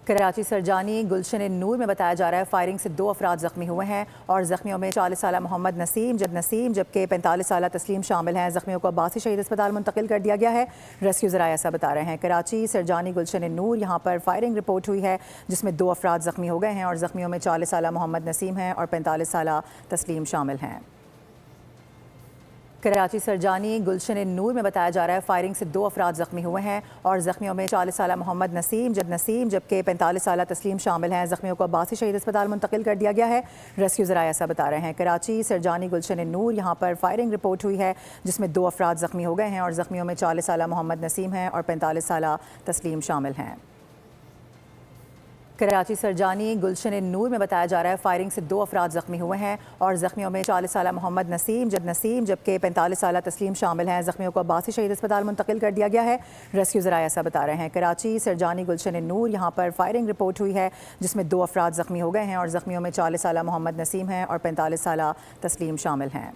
कराची सरजानी गुलशन नूर में बताया जा रहा है फायरिंग से 2 अफराद जख्मी हुए हैं और जख्मियों में 40 साल मोहम्मद नसीम जबकि 45 साल तस्लीम शामिल हैं। जख्मियों को अब्बासी शहीद अस्पताल मुंतकिल कर दिया गया है। रेस्क्यू ज़राए ऐसा बता रहे हैं। कराची सरजानी गुलशन नूर यहाँ पर फायरिंग रिपोर्ट हुई है जिसमें 2 अफराद जख्मी हो गए हैं और जख्मियों में 40 साल मोहम्मद नसीम हैं और 45 साल तस्लीम शामिल हैं। कराची सरजानी गुलशन नूर में बताया जा रहा है फायरिंग से 2 अफराद जख्मी हुए हैं और जख्मियों में 40 साल मोहम्मद नसीम जबकि 45 साल तस्लीम शामिल हैं। जख्मियों को अब्बासी शहीद अस्पताल मुंतकिल कर दिया गया है। रेस्क्यू ज़राए ऐसा बता रहे हैं। कराची सरजानी गुलशन नूर यहाँ पर फायरिंग रिपोर्ट हुई है जिसमें 2 अफराद जख्मी हो गए हैं और जख्मियों में 40 साल मोहम्मद नसीम हैं और 45 साल तस्लीम शामिल हैं। कराची सरजानी गुलशन नूर में बताया जा रहा है फायरिंग से 2 अफराद जख्मी हुए हैं और जख्मियों में 40 साल मोहम्मद नसीम जबकि 45 साल तस्लीम शामिल हैं। जख्मियों को अब्बासी शहीद अस्पताल मुंतकिल कर दिया गया है। रेस्क्यू ज़राए ऐसा बता रहे हैं। कराची सरजानी गुलशन नूर यहाँ पर फायरिंग रिपोर्ट हुई है जिसमें 2 अफराद जख्मी हो गए हैं और जख्मियों में 40 साल मोहम्मद नसीम हैं और 45 साल तस्लीम शामिल हैं।